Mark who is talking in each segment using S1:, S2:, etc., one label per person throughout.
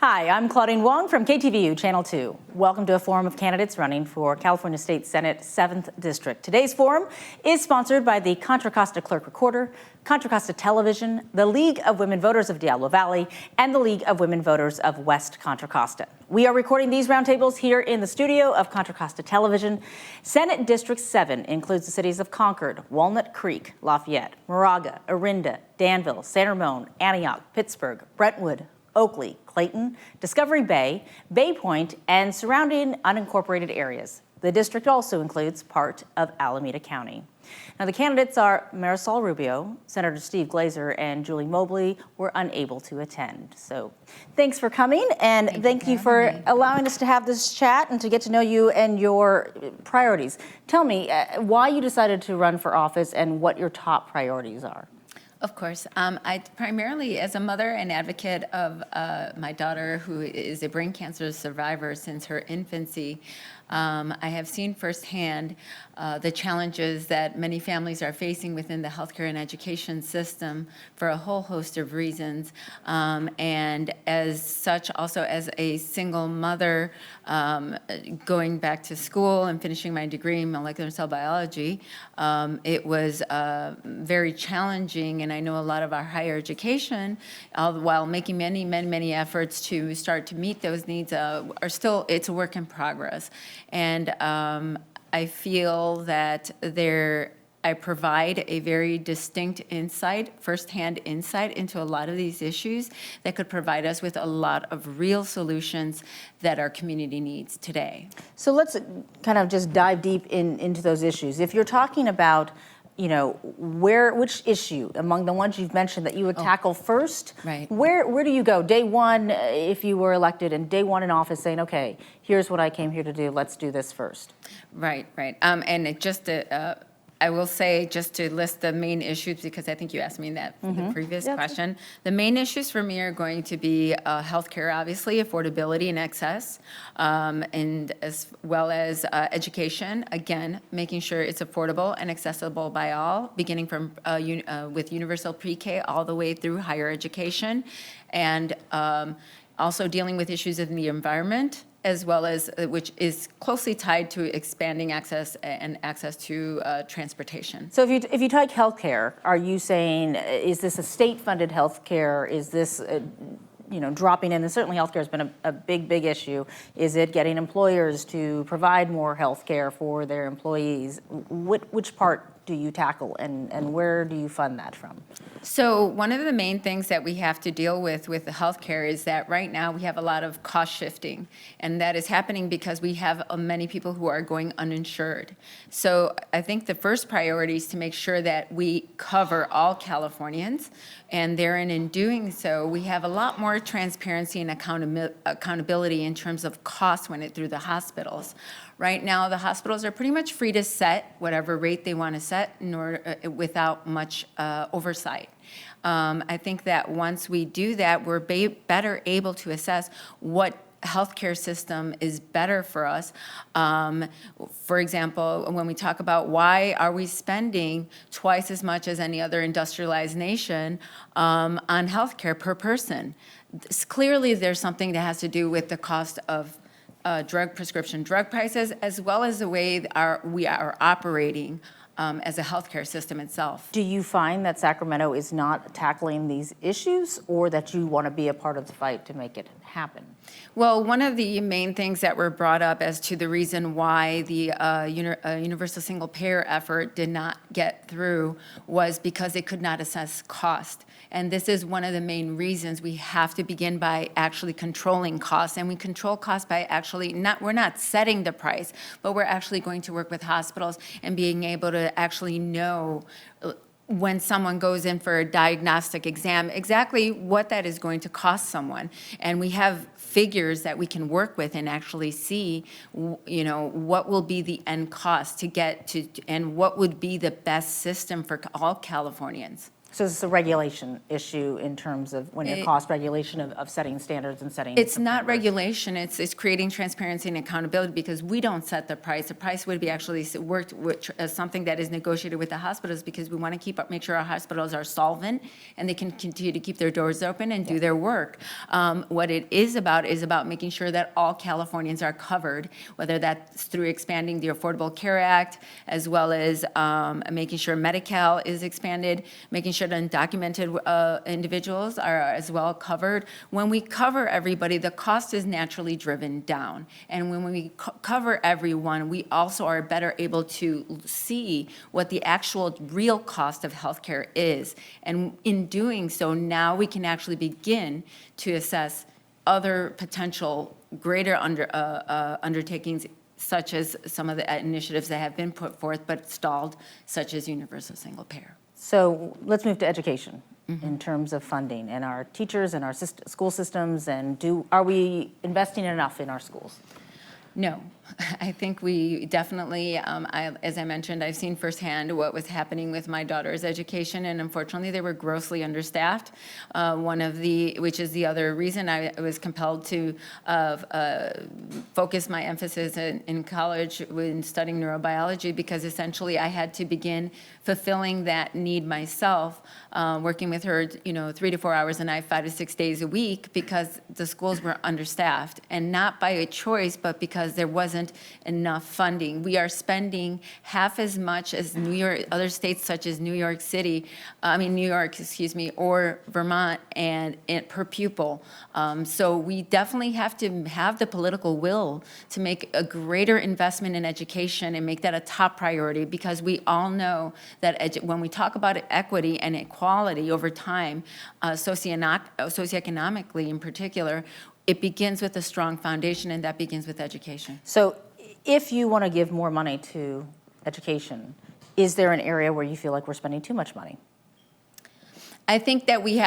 S1: Hi, I'm Claudine Wong from KTVU Channel 2. Welcome to a forum of candidates running for California State Senate 7th District. Today's forum is sponsored by the Contra Costa Clerk Recorder, Contra Costa Television, the League of Women Voters of Diablo Valley, and the League of Women Voters of West Contra Costa. We are recording these roundtables here in the studio of Contra Costa Television. Senate District 7 includes the cities of Concord, Walnut Creek, Lafayette, Moraga, Orinda, Danville, San Ramon, Antioch, Pittsburgh, Brentwood, Oakley, Clayton, Discovery Bay, Bay Point, and surrounding unincorporated areas. The district also includes part of Alameda County. Now, the candidates are Marisol Rubio, Senator Steve Glazer, and Julie Mobley were unable to attend. So thanks for coming, and thank you for allowing us to have this chat and to get to know you and your priorities. Tell me why you decided to run for office and what your top priorities are.
S2: Of course. I primarily, as a mother and advocate of my daughter, who is a brain cancer survivor since her infancy, I have seen firsthand the challenges that many families are facing within the healthcare and education system for a whole host of reasons. And as such, also as a single mother, going back to school and finishing my degree in molecular cell biology, it was very challenging. And I know a lot of our higher education, while making many efforts to start to meet those needs, are still, it's a work in progress. And I feel that I provide a very distinct insight, firsthand insight into a lot of these issues that could provide us with a lot of real solutions that our community needs today.
S1: So let's kind of just dive deep into those issues. If you're talking about, you know, which issue among the ones you've mentioned that you would tackle first,
S2: right.
S1: Where do you go? Day one, if you were elected, and day one in office saying, okay, here's what I came here to do, let's do this first.
S2: Right. And it just I will say, just to list the main issues, because I think you asked me that for the previous question. The main issues for me are going to be healthcare, obviously, affordability and access, and as well as education. Again, making sure it's affordable and accessible by all, beginning from with universal pre-K all the way through higher education, and also dealing with issues in the environment, as well as, which is closely tied to expanding access and access to transportation.
S1: So if you take healthcare, are you saying, is this a state-funded healthcare? Is this, dropping in? And certainly healthcare has been a big issue. Is it getting employers to provide more healthcare for their employees? Which part do you tackle, and where do you fund that from?
S2: So one of the main things that we have to deal with the healthcare is that right now we have a lot of cost shifting, and that is happening because we have many people who are going uninsured. So I think the first priority is to make sure that we cover all Californians, and therein in doing so, we have a lot more transparency and accountability in terms of costs when through the hospitals. Right now, the hospitals are pretty much free to set whatever rate they want to set in order, without much oversight. I think that once we do that, we're better able to assess what healthcare system is better for us. For example, when we talk about why are we spending twice as much as any other industrialized nation on healthcare per person, clearly there's something that has to do with the cost of prescription drug prices, as well as the way we are operating as a healthcare system itself.
S1: Do you find that Sacramento is not tackling these issues, or that you want to be a part of the fight to make it happen?
S2: Well, one of the main things that were brought up as to the reason why the universal single payer effort did not get through was because it could not assess cost. And this is one of the main reasons we have to begin by actually controlling costs. And we control costs by actually we're not setting the price, but we're actually going to work with hospitals and being able to actually know when someone goes in for a diagnostic exam, exactly what that is going to cost someone. And we have figures that we can work with and actually see, what will be the end cost to get to, and what would be the best system for all Californians.
S1: So it's a regulation issue in terms of when your cost regulation of setting standards and setting.
S2: It's not
S1: parameters.
S2: regulation, it's creating transparency and accountability, because we don't set the price. The price would be actually worked as something that is negotiated with the hospitals, because we want to make sure our hospitals are solvent and they can continue to keep their doors open and do their work. What it is about making sure that all Californians are covered, whether that's through expanding the Affordable Care Act, as well as making sure Medi-Cal is expanded, making sure that undocumented individuals are as well covered. When we cover everybody, the cost is naturally driven down. And when we cover everyone, we also are better able to see what the actual real cost of healthcare is. And in doing so, now we can actually begin to assess other potential greater undertakings, such as some of the initiatives that have been put forth but stalled, such as universal single payer.
S1: So let's move to education in terms of funding and our teachers and our school systems, and are we investing enough in our schools?
S2: No, I think we definitely, as I mentioned, I've seen firsthand what was happening with my daughter's education, and unfortunately, they were grossly understaffed. Which is the other reason I was compelled to focus my emphasis in college when studying neurobiology, because essentially I had to begin fulfilling that need myself, working with her, 3 to 4 hours a night, 5 to 6 days a week, because the schools were understaffed, and not by a choice, but because there wasn't enough funding. We are spending half as much as other states such as New York, or Vermont, and per pupil. So we definitely have to have the political will to make a greater investment in education and make that a top priority, because we all know that when we talk about equity and equality over time, socioeconomically in particular, it begins with a strong foundation, and that begins with education.
S1: So if you want to give more money to education, is there an area where you feel like we're spending too much money?
S2: I think that we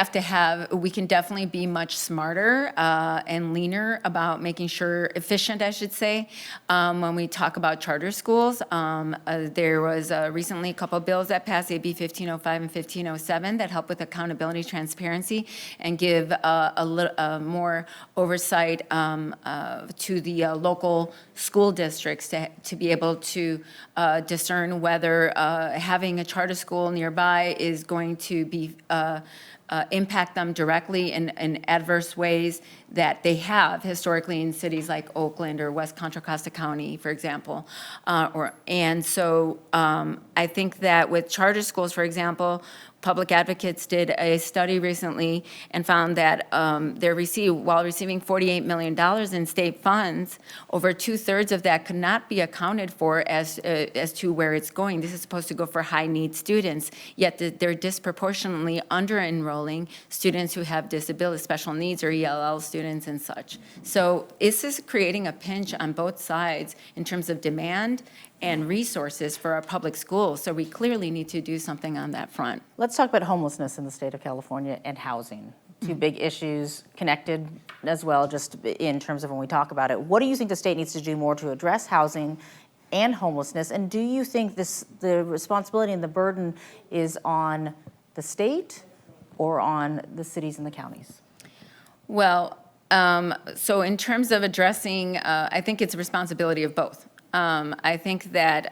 S2: can definitely be much smarter and leaner about making sure, efficient, I should say, when we talk about charter schools. There was recently a couple of bills that passed, AB 1505 and 1507, that help with accountability, transparency, and give more oversight to the local school districts to be able to discern whether having a charter school nearby is going to be impact them directly in adverse ways that they have historically in cities like Oakland or West Contra Costa County, for example. I think that with charter schools, for example, Public Advocates did a study recently and found that while receiving $48 million in state funds, over 2/3 of that could not be accounted for as to where it's going. This is supposed to go for high-need students, yet they're disproportionately under-enrolling students who have disabilities, special needs, or ELL students and such. So this is creating a pinch on both sides in terms of demand and resources for our public schools. So we clearly need to do something on that front.
S1: Let's talk about homelessness in the state of California and housing. Two big issues connected as well, just in terms of when we talk about it. What do you think the state needs to do more to address housing and homelessness? And do you think the responsibility and the burden is on the state or on the cities and the counties?
S2: Well, so in terms of addressing, I think it's a responsibility of both. I think that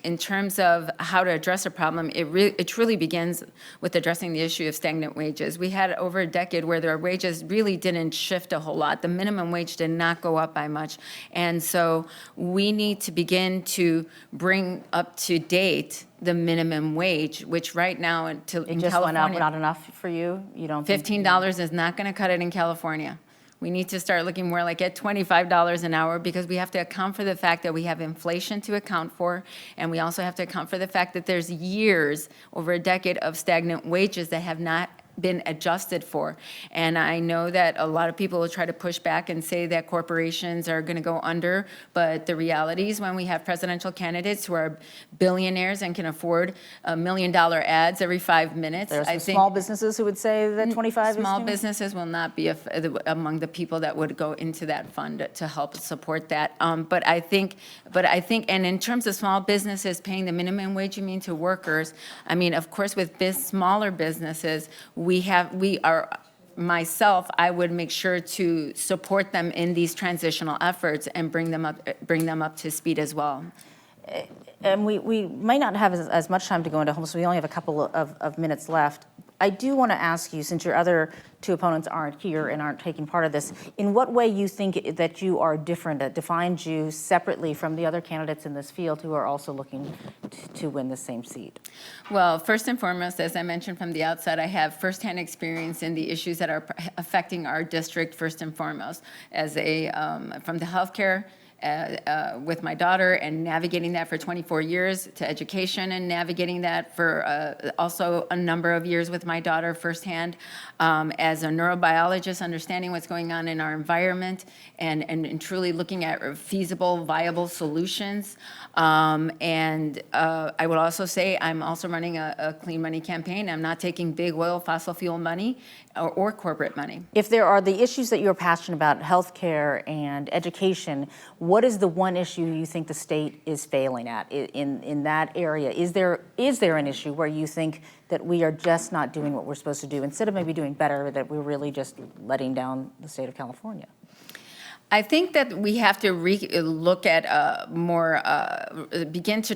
S2: in terms of how to address a problem, it truly begins with addressing the issue of stagnant wages. We had over a decade where their wages really didn't shift a whole lot. The minimum wage did not go up by much. And so we need to begin to bring up to date the minimum wage, which right now in
S1: It just
S2: California,
S1: went up, not enough for you? You don't think-
S2: $15 is not going to cut it in California. We need to start looking more like at $25 an hour, because we have to account for the fact that we have inflation to account for, and we also have to account for the fact that there's years, over a decade, of stagnant wages that have not been adjusted for. And I know that a lot of people will try to push back and say that corporations are going to go under, but the reality is when we have presidential candidates who are billionaires and can afford $1 million ads every 5 minutes,
S1: There are some
S2: I think
S1: small businesses who would say that 25
S2: small
S1: is
S2: businesses will not be among the people that would go into that fund to help support that. But I think, and in terms of small businesses paying the minimum wage, you mean to workers? I mean, of course, with smaller businesses, myself, I would make sure to support them in these transitional efforts and bring them up to speed as well.
S1: And we might not have as much time to go into homelessness. We only have a couple of minutes left. I do want to ask you, since your other two opponents aren't here and aren't taking part of this, in what way you think that you are different, that defines you separately from the other candidates in this field who are also looking to win the same seat?
S2: Well, first and foremost, as I mentioned from the outset, I have firsthand experience in the issues that are affecting our district first and foremost, as from the healthcare with my daughter and navigating that for 24 years, to education and navigating that for also a number of years with my daughter firsthand, as a neurobiologist, understanding what's going on in our environment and truly looking at feasible, viable solutions. And I would also say I'm also running a clean money campaign. I'm not taking big oil, fossil fuel money or corporate money.
S1: If there are the issues that you're passionate about, healthcare and education, what is the one issue you think the state is failing at in that area? Is there an issue where you think that we are just not doing what we're supposed to do, instead of maybe doing better, that we're really just letting down the state of California?
S2: I think that we have to look at begin to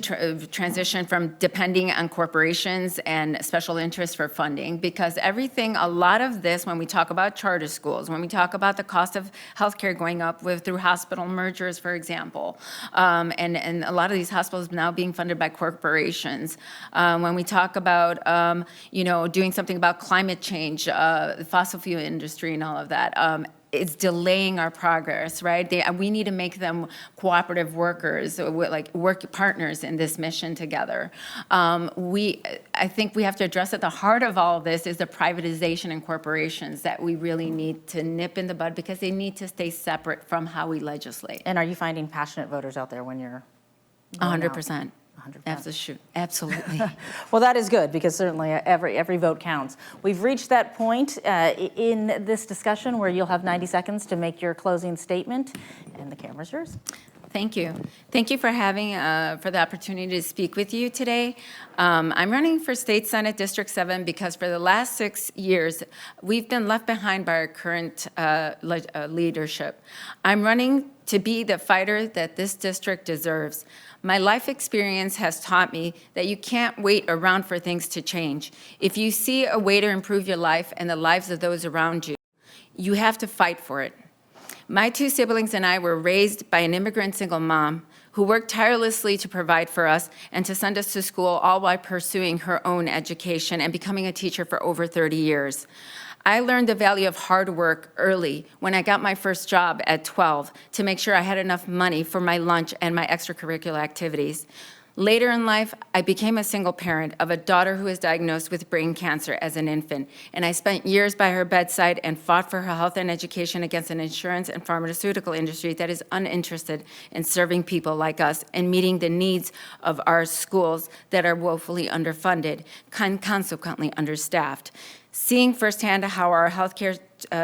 S2: transition from depending on corporations and special interests for funding, because a lot of this, when we talk about charter schools, when we talk about the cost of healthcare going up through hospital mergers, for example, and a lot of these hospitals now being funded by corporations, when we talk about doing something about climate change, the fossil fuel industry and all of that, it's delaying our progress, right? We need to make them cooperative workers, like work partners in this mission together. I think we have to address at the heart of all of this is the privatization in corporations that we really need to nip in the bud, because they need to stay separate from how we legislate.
S1: And are you finding passionate voters out there when you're
S2: 100%.
S1: 100%.
S2: Absolutely.
S1: Well, that is good, because certainly every vote counts. We've reached that point in this discussion where you'll have 90 seconds to make your closing statement, and the camera's yours.
S2: Thank you. Thank you for for the opportunity to speak with you today. I'm running for State Senate District 7 because for the last 6 years, we've been left behind by our current leadership. I'm running to be the fighter that this district deserves. My life experience has taught me that you can't wait around for things to change. If you see a way to improve your life and the lives of those around you, you have to fight for it. My two siblings and I were raised by an immigrant single mom who worked tirelessly to provide for us and to send us to school, all while pursuing her own education and becoming a teacher for over 30 years. I learned the value of hard work early when I got my first job at 12 to make sure I had enough money for my lunch and my extracurricular activities. Later in life, I became a single parent of a daughter who was diagnosed with brain cancer as an infant, and I spent years by her bedside and fought for her health and education against an insurance and pharmaceutical industry that is uninterested in serving people like us and meeting the needs of our schools that are woefully underfunded, consequently understaffed. Seeing firsthand how our healthcare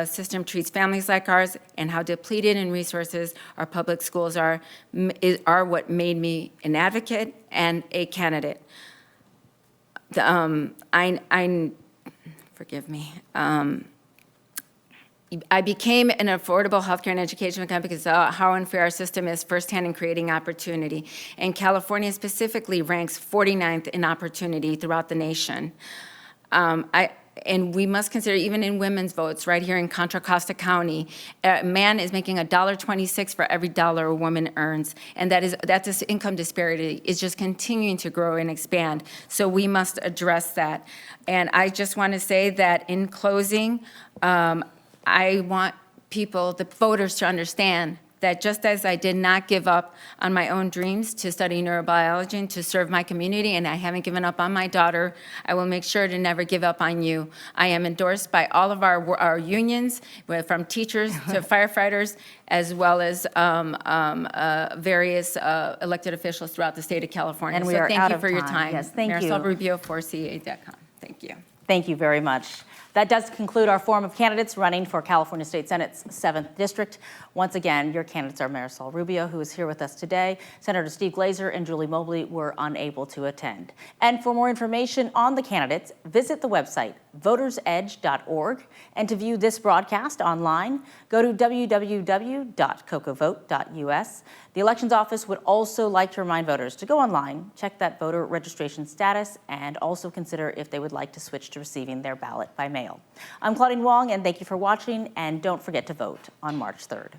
S2: system treats families like ours and how depleted in resources our public schools are what made me an advocate and a candidate. Forgive me. I became an affordable healthcare and education company because of how unfair our system is firsthand in creating opportunity. And California specifically ranks 49th in opportunity throughout the nation. And we must consider, even in women's votes, right here in Contra, Costa County, a man is making $1.26 for every dollar a woman earns. And that this income disparity is just continuing to grow and expand. So we must address that. And I just want to say that in closing, I want the voters to understand that just as I did not give up on my own dreams to study neurobiology and to serve my community, and I haven't given up on my daughter, I will make sure to never give up on you. I am endorsed by all of our unions, from teachers to firefighters, as well as various elected officials throughout the state of California.
S1: And we
S2: so
S1: are
S2: thank
S1: out
S2: you
S1: of
S2: for your
S1: time.
S2: time.
S1: Yes, thank you.
S2: Marisol Rubio, 4ca.com. Thank you.
S1: Thank you very much. That does conclude our forum of candidates running for California State Senate's 7th District. Once again, your candidates are Marisol Rubio, who is here with us today. Senator Steve Glazer and Julie Mobley were unable to attend. And for more information on the candidates, visit the website votersedge.org. And to view this broadcast online, go to www.cocovote.us. The Elections Office would also like to remind voters to go online, check that voter registration status, and also consider if they would like to switch to receiving their ballot by mail. I'm Claudine Wong, and thank you for watching, and don't forget to vote on March 3rd.